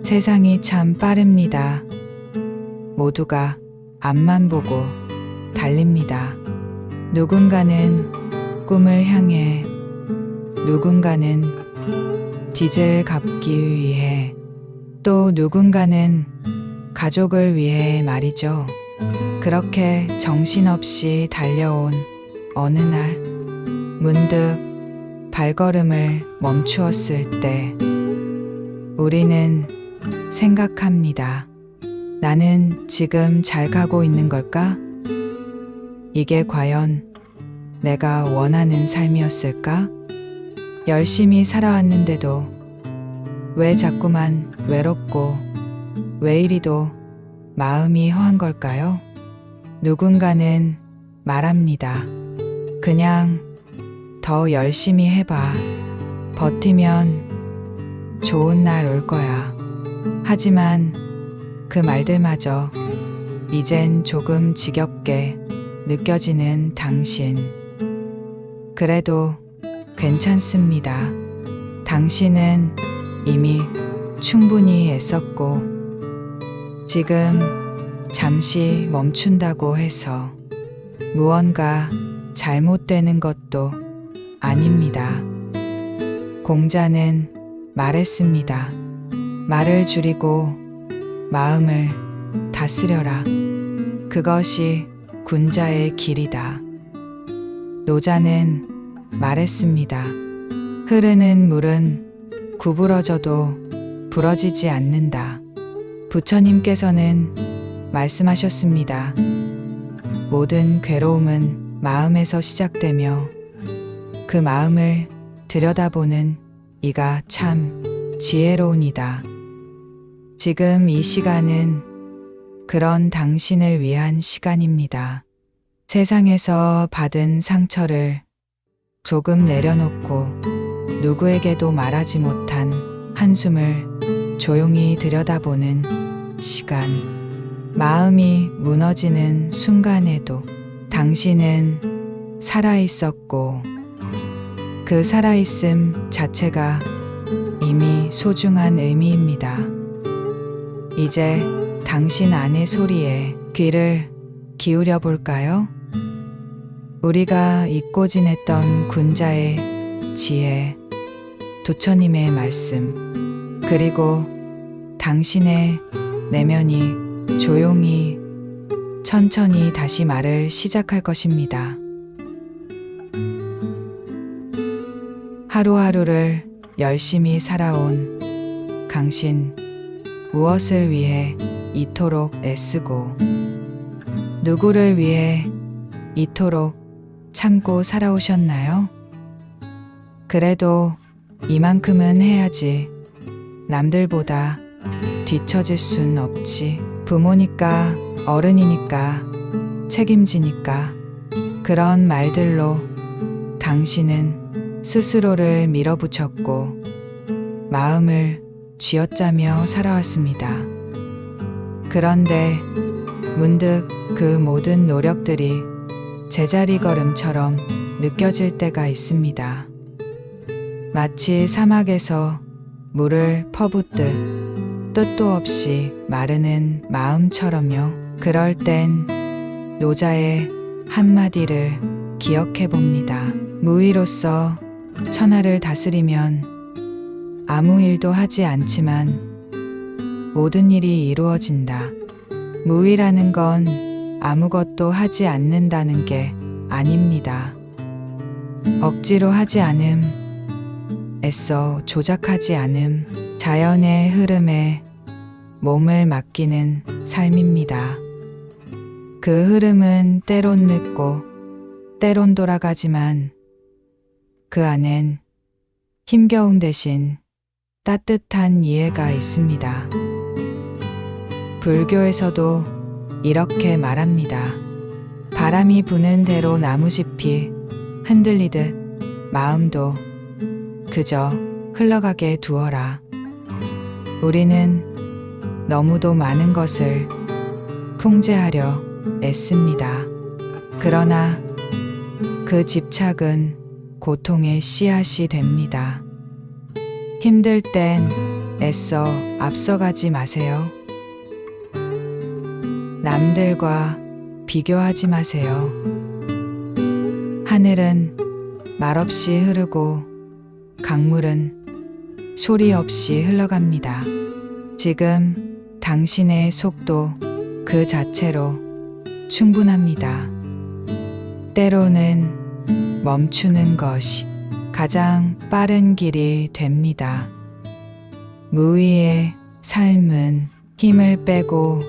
세상이 참 빠릅니다. 모두가 앞만 보고 달립니다. 누군가는 꿈을 향해, 누군가는 빚을 갚기 위해, 또 누군가는 가족을 위해 말이죠. 그렇게 정신없이 달려온 어느 날, 문득 발걸음을 멈추었을 때, 우리는 생각합니다. 나는 지금 잘 가고 있는 걸까? 이게 과연 내가 원하는 삶이었을까? 열심히 살아왔는데도 왜 자꾸만 외롭고 왜 이리도 마음이 허한 걸까요? 누군가는 말합니다. 그냥 더 열심히 해봐. 버티면 좋은 날 올 거야. 하지만 그 말들마저 이젠 조금 지겹게 느껴지는 당신. 그래도 괜찮습니다. 당신은 이미 충분히 애썼고, 지금 잠시 멈춘다고 해서 무언가 잘못되는 것도 아닙니다. 공자는 말했습니다. 말을 줄이고 마음을 다스려라. 그것이 군자의 길이다. 노자는 말했습니다. 흐르는 물은 구부러져도 부러지지 않는다. 부처님께서는 말씀하셨습니다. 모든 괴로움은 마음에서 시작되며 그 마음을 들여다보는 이가 참 지혜로우니다. 지금 이 시간은 그런 당신을 위한 시간입니다. 세상에서 받은 상처를 조금 내려놓고 누구에게도 말하지 못한 한숨을 조용히 들여다보는 시간. 마음이 무너지는 순간에도 당신은 살아있었고, 그 살아있음 자체가 이미 소중한 의미입니다. 이제 당신 안의 소리에 귀를 기울여 볼까요? 우리가 잊고 지냈던 군자의 지혜, 부처님의 말씀, 그리고 당신의 내면이 조용히, 천천히 다시 말을 시작할 것입니다. 하루하루를 열심히 살아온 당신, 무엇을 위해 이토록 애쓰고, 누구를 위해 이토록 참고 살아오셨나요? 그래도 이만큼은 해야지. 남들보다 뒤처질 순 없지. 부모니까, 어른이니까, 책임지니까. 그런 말들로 당신은 스스로를 밀어붙였고 마음을 쥐어짜며 살아왔습니다. 그런데 문득 그 모든 노력들이 제자리 걸음처럼 느껴질 때가 있습니다. 마치 사막에서 물을 퍼붓듯 뜻도 없이 마르는 마음처럼요. 그럴 땐 노자의 한마디를 기억해 봅니다. 무위로서 천하를 다스리면 아무 일도 하지 않지만 모든 일이 이루어진다. 무위라는 건 아무것도 하지 않는다는 게 아닙니다. 억지로 하지 않음, 애써 조작하지 않음, 자연의 흐름에 몸을 맡기는 삶입니다. 그 흐름은 때론 늦고 때론 돌아가지만 그 안엔 힘겨움 대신 따뜻한 이해가 있습니다. 불교에서도 이렇게 말합니다. 바람이 부는 대로 나무잎이 흔들리듯 마음도 그저 흘러가게 두어라. 우리는 너무도 많은 것을 풍제하려 애씁니다. 그러나 그 집착은 고통의 씨앗이 됩니다. 힘들 땐 애써 앞서가지 마세요. 남들과 비교하지 마세요. 하늘은 말없이 흐르고 강물은 소리 없이 흘러갑니다. 지금 당신의 속도 그 자체로 충분합니다. 때로는 멈추는 것이 가장 빠른 길이 됩니다. 무위의 삶은 힘을 빼고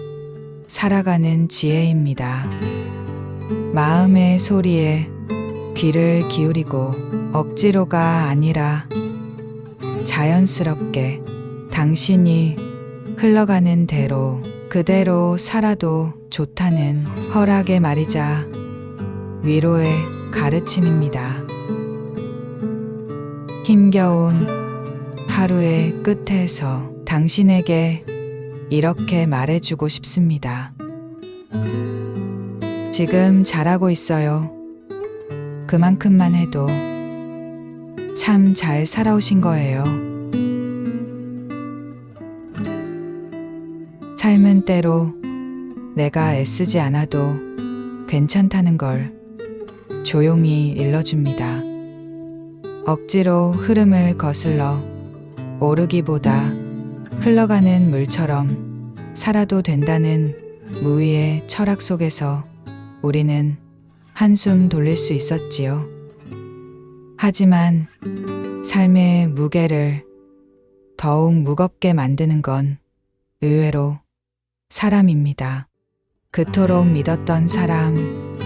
살아가는 지혜입니다. 마음의 소리에 귀를 기울이고 억지로가 아니라 자연스럽게 당신이 흘러가는 대로 그대로 살아도 좋다는 허락의 말이자 위로의 가르침입니다. 힘겨운 하루의 끝에서 당신에게 이렇게 말해주고 싶습니다. 지금 잘하고 있어요. 그만큼만 해도 참 잘 살아오신 거예요. 삶은 때로 내가 애쓰지 않아도 괜찮다는 걸 조용히 일러줍니다. 억지로 흐름을 거슬러 오르기보다 흘러가는 물처럼 살아도 된다는 무위의 철학 속에서 우리는 한숨 돌릴 수 있었지요. 하지만 삶의 무게를 더욱 무겁게 만드는 건 의외로 사람입니다. 그토록 믿었던 사람,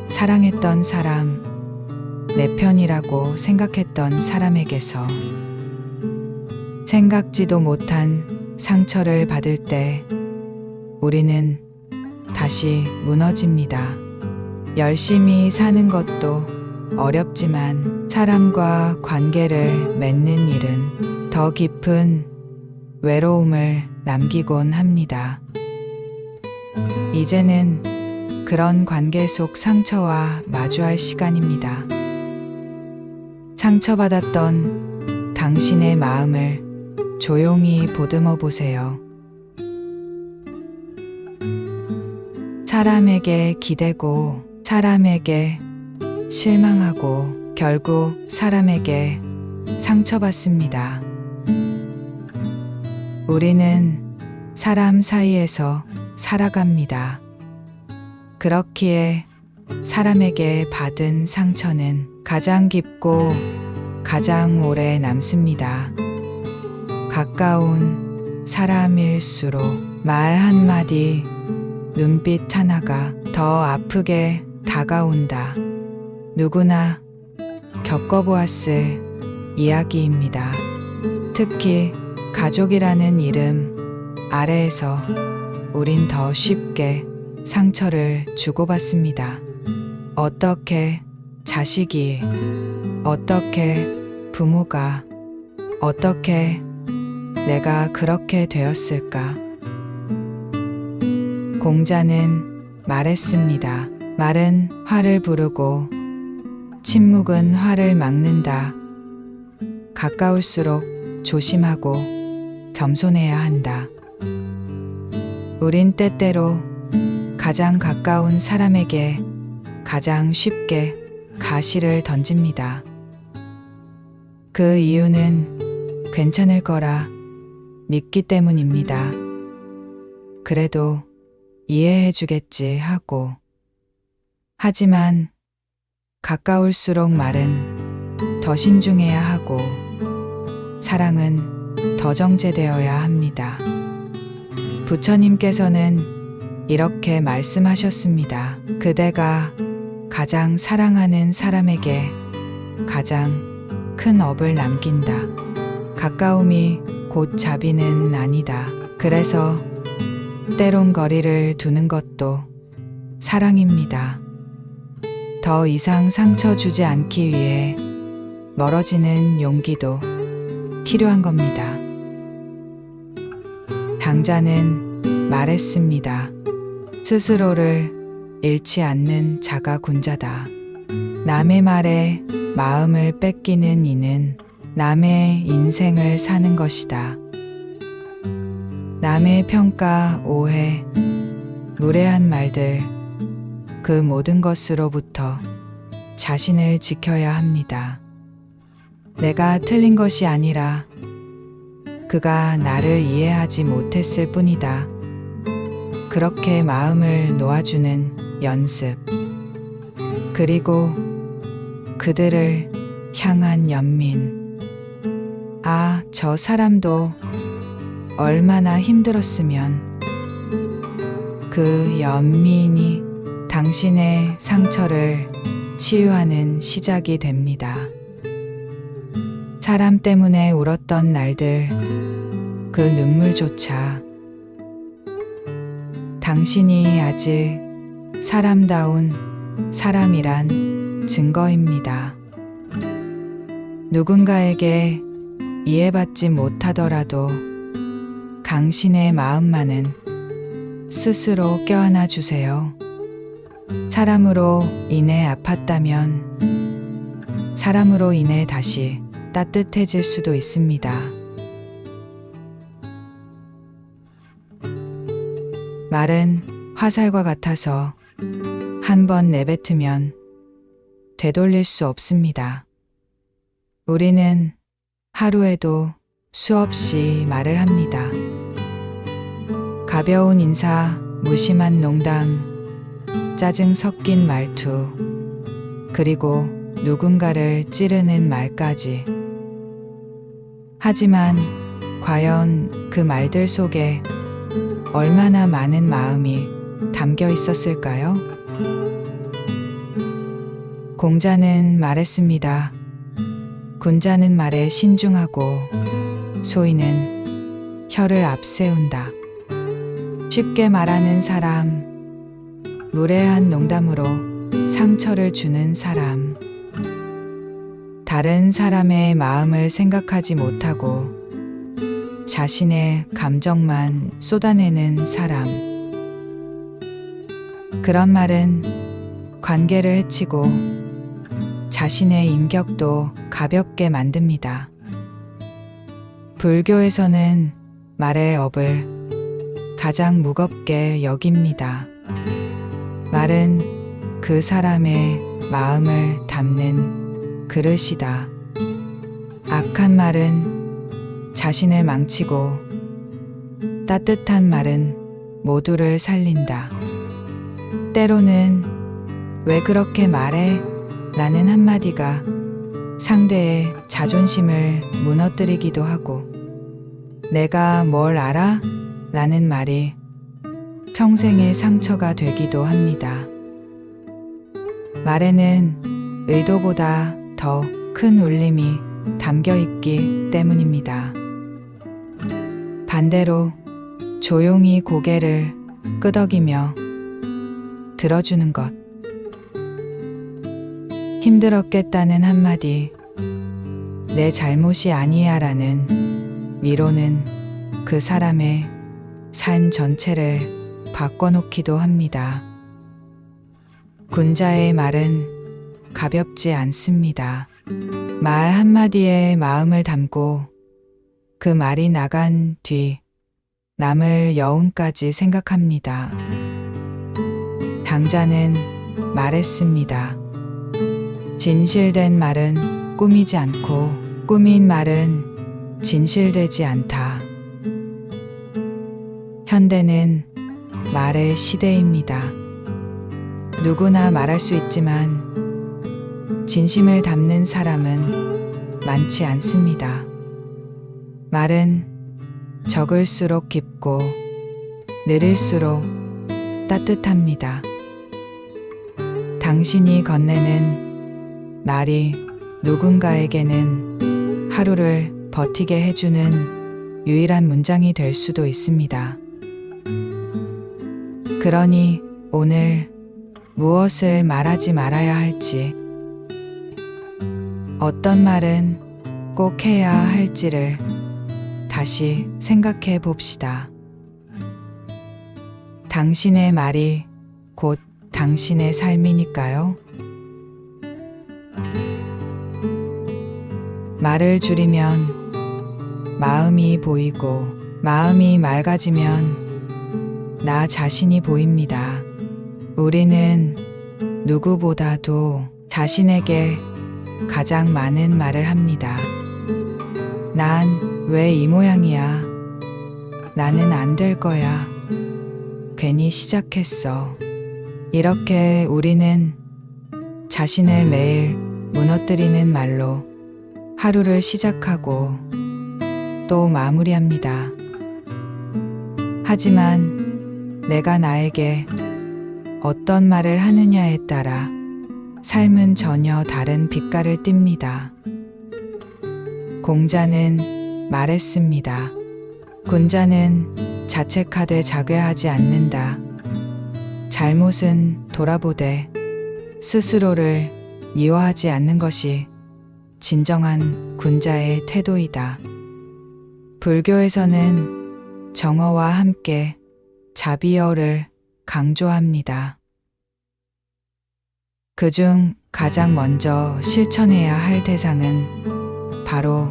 사랑했던 사람, 내 편이라고 생각했던 사람에게서 생각지도 못한 상처를 받을 때 우리는 다시 무너집니다. 열심히 사는 것도 어렵지만 사람과 관계를 맺는 일은 더 깊은 외로움을 남기곤 합니다. 이제는 그런 관계 속 상처와 마주할 시간입니다. 상처받았던 당신의 마음을 조용히 보듬어 보세요. 사람에게 기대고 사람에게 실망하고 결국 사람에게 상처받습니다. 우리는 사람 사이에서 살아갑니다. 그렇기에 사람에게 받은 상처는 가장 깊고 가장 오래 남습니다. 가까운 사람일수록 말 한마디, 눈빛 하나가 더 아프게 다가온다. 누구나 겪어보았을 이야기입니다. 특히 가족이라는 이름 아래에서 우린 더 쉽게 상처를 주고받습니다. 어떻게 자식이, 어떻게 부모가, 어떻게 내가 그렇게 되었을까? 공자는 말했습니다. 말은 화를 부르고 침묵은 화를 막는다. 가까울수록 조심하고 겸손해야 한다. 우린 때때로 가장 가까운 사람에게 가장 쉽게 가시를 던집니다. 그 이유는 괜찮을 거라 믿기 때문입니다. 그래도 이해해 주겠지 하고. 하지만 가까울수록 말은 더 신중해야 하고 사랑은 더 정제되어야 합니다. 부처님께서는 이렇게 말씀하셨습니다. 그대가 가장 사랑하는 사람에게 가장 큰 업을 남긴다. 가까움이 곧 자비는 아니다. 그래서 때론 거리를 두는 것도 사랑입니다. 더 이상 상처 주지 않기 위해 멀어지는 용기도 필요한 겁니다. 당자는 말했습니다. 스스로를 잃지 않는 자가 군자다. 남의 말에 마음을 뺏기는 이는 남의 인생을 사는 것이다. 남의 평가, 오해, 무례한 말들, 그 모든 것으로부터 자신을 지켜야 합니다. 내가 틀린 것이 아니라 그가 나를 이해하지 못했을 뿐이다. 그렇게 마음을 놓아주는 연습. 그리고 그들을 향한 연민. 아, 저 사람도 얼마나 힘들었으면. 그 연민이 당신의 상처를 치유하는 시작이 됩니다. 사람 때문에 울었던 날들, 그 눈물조차 당신이 아직 사람다운 사람이란 증거입니다. 누군가에게 이해받지 못하더라도 당신의 마음만은 스스로 껴안아 주세요. 사람으로 인해 아팠다면 사람으로 인해 다시 따뜻해질 수도 있습니다. 말은 화살과 같아서 한번 내뱉으면 되돌릴 수 없습니다. 우리는 하루에도 수없이 말을 합니다. 가벼운 인사, 무심한 농담, 짜증 섞인 말투, 그리고 누군가를 찌르는 말까지. 하지만 과연 그 말들 속에 얼마나 많은 마음이 담겨 있었을까요? 공자는 말했습니다. 군자는 말에 신중하고 소인은 혀를 앞세운다. 쉽게 말하는 사람, 무례한 농담으로 상처를 주는 사람, 다른 사람의 마음을 생각하지 못하고 자신의 감정만 쏟아내는 사람. 그런 말은 관계를 해치고 자신의 인격도 가볍게 만듭니다. 불교에서는 말의 업을 가장 무겁게 여깁니다. 말은 그 사람의 마음을 담는 그릇이다. 악한 말은 자신을 망치고 따뜻한 말은 모두를 살린다. 때로는 왜 그렇게 말해? 라는 한마디가 상대의 자존심을 무너뜨리기도 하고, 내가 뭘 알아? 라는 말이 평생의 상처가 되기도 합니다. 말에는 의도보다 더 큰 울림이 담겨 있기 때문입니다. 반대로 조용히 고개를 끄덕이며 들어주는 것. 힘들었겠다는 한마디, 내 잘못이 아니야 라는 위로는 그 사람의 삶 전체를 바꿔놓기도 합니다. 군자의 말은 가볍지 않습니다. 말 한마디에 마음을 담고 그 말이 나간 뒤 남을 여운까지 생각합니다. 당자는 말했습니다. 진실된 말은 꾸미지 않고 꾸민 말은 진실되지 않다. 현대는 말의 시대입니다. 누구나 말할 수 있지만 진심을 담는 사람은 많지 않습니다. 말은 적을수록 깊고 느릴수록 따뜻합니다. 당신이 건네는 말이 누군가에게는 하루를 버티게 해주는 유일한 문장이 될 수도 있습니다. 그러니 오늘 무엇을 말하지 말아야 할지, 어떤 말은 꼭 해야 할지를 다시 생각해 봅시다. 당신의 말이 곧 당신의 삶이니까요. 말을 줄이면 마음이 보이고 마음이 맑아지면 나 자신이 보입니다. 우리는 누구보다도 자신에게 가장 많은 말을 합니다. 난 왜 이 모양이야? 나는 안 될 거야. 괜히 시작했어. 이렇게 우리는 자신을 매일 무너뜨리는 말로 하루를 시작하고 또 마무리합니다. 하지만 내가 나에게 어떤 말을 하느냐에 따라 삶은 전혀 다른 빛깔을 띱니다. 공자는 말했습니다. 군자는 자책하되 자괴하지 않는다. 잘못은 돌아보되 스스로를 미워하지 않는 것이 진정한 군자의 태도이다. 불교에서는 정어와 함께 자비어를 강조합니다. 그중 가장 먼저 실천해야 할 대상은 바로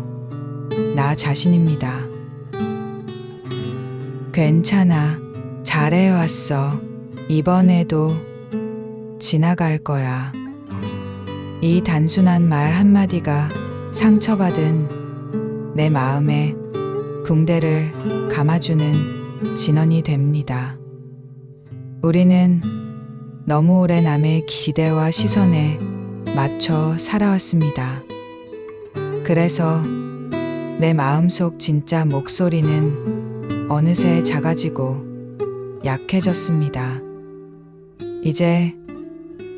나 자신입니다. 괜찮아. 잘해왔어. 이번에도 지나갈 거야. 이 단순한 말 한마디가 상처받은 내 마음에 붕대를 감아주는 진원이 됩니다. 우리는 너무 오래 남의 기대와 시선에 맞춰 살아왔습니다. 그래서 내 마음속 진짜 목소리는 어느새 작아지고 약해졌습니다. 이제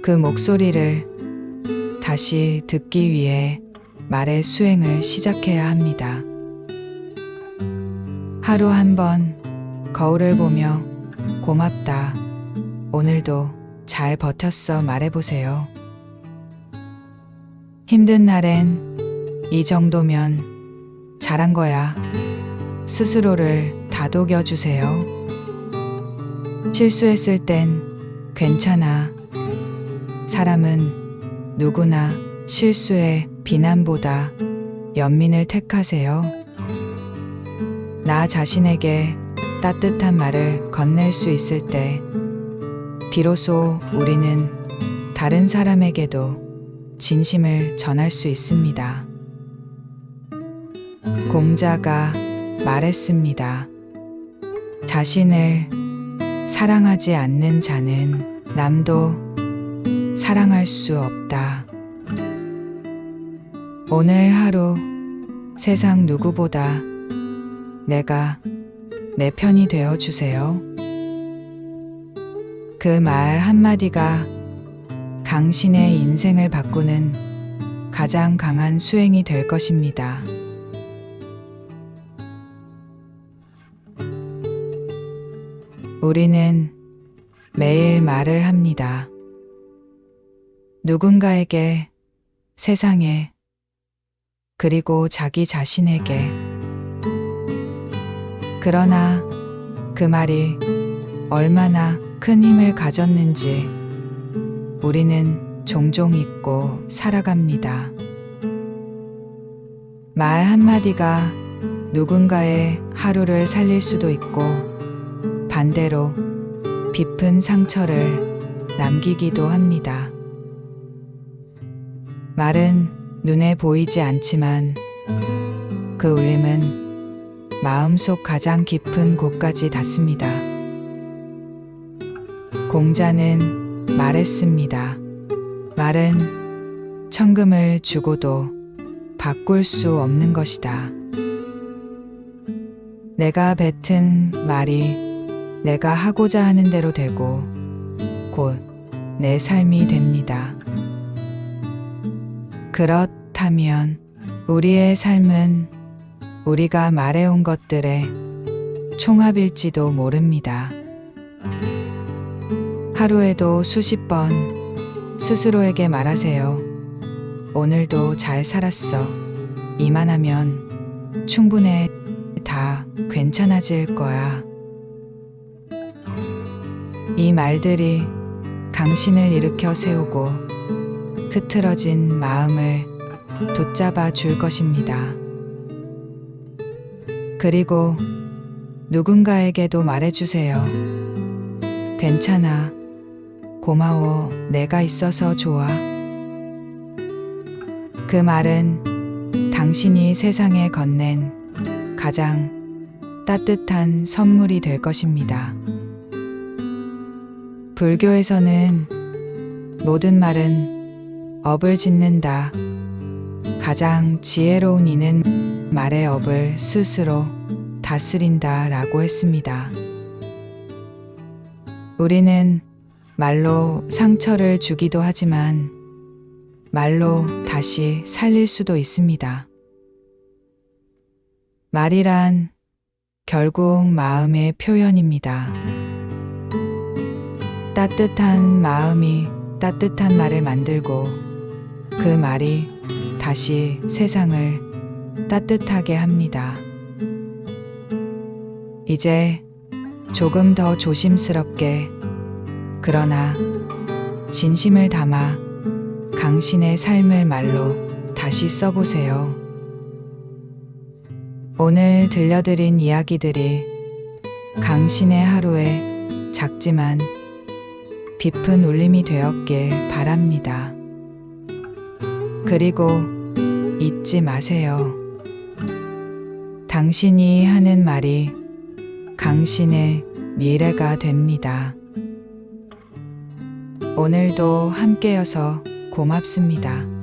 그 목소리를 다시 듣기 위해 말의 수행을 시작해야 합니다. 하루 한 번 거울을 보며 고맙다. 오늘도 잘 버텼어 말해보세요. 힘든 날엔 이 정도면 잘한 거야. 스스로를 다독여주세요. 실수했을 땐 괜찮아. 사람은 누구나 실수에 비난보다 연민을 택하세요. 나 자신에게 따뜻한 말을 건넬 수 있을 때 비로소 우리는 다른 사람에게도 진심을 전할 수 있습니다. 공자가 말했습니다. 자신을 사랑하지 않는 자는 남도 사랑할 수 없다. 오늘 하루 세상 누구보다 내가 내 편이 되어 주세요. 그 말 한마디가 당신의 인생을 바꾸는 가장 강한 수행이 될 것입니다. 우리는 매일 말을 합니다. 누군가에게, 세상에, 그리고 자기 자신에게. 그러나 그 말이 얼마나 큰 힘을 가졌는지 우리는 종종 잊고 살아갑니다. 말 한마디가 누군가의 하루를 살릴 수도 있고 반대로 깊은 상처를 남기기도 합니다. 말은 눈에 보이지 않지만 그 울림은 마음속 가장 깊은 곳까지 닿습니다. 공자는 말했습니다. 말은 천금을 주고도 바꿀 수 없는 것이다. 내가 뱉은 말이 내가 하고자 하는 대로 되고 곧 내 삶이 됩니다. 그렇다면 우리의 삶은 우리가 말해온 것들의 총합일지도 모릅니다. 하루에도 수십 번 스스로에게 말하세요. 오늘도 잘 살았어. 이만하면 충분해. 다 괜찮아질 거야. 이 말들이 당신을 일으켜 세우고 흐트러진 마음을 붙잡아 줄 것입니다. 그리고 누군가에게도 말해주세요. 괜찮아. 고마워. 내가 있어서 좋아. 그 말은 당신이 세상에 건넨 가장 따뜻한 선물이 될 것입니다. 불교에서는 모든 말은 업을 짓는다. 가장 지혜로운 이는 말의 업을 스스로 다스린다 라고 했습니다. 우리는 말로 상처를 주기도 하지만 말로 다시 살릴 수도 있습니다. 말이란 결국 마음의 표현입니다. 따뜻한 마음이 따뜻한 말을 만들고 그 말이 다시 세상을 따뜻하게 합니다. 이제 조금 더 조심스럽게 그러나 진심을 담아 당신의 삶을 말로 다시 써보세요. 오늘 들려드린 이야기들이 당신의 하루에 작지만 깊은 울림이 되었길 바랍니다. 그리고 잊지 마세요. 당신이 하는 말이 당신의 미래가 됩니다. 오늘도 함께여서 고맙습니다.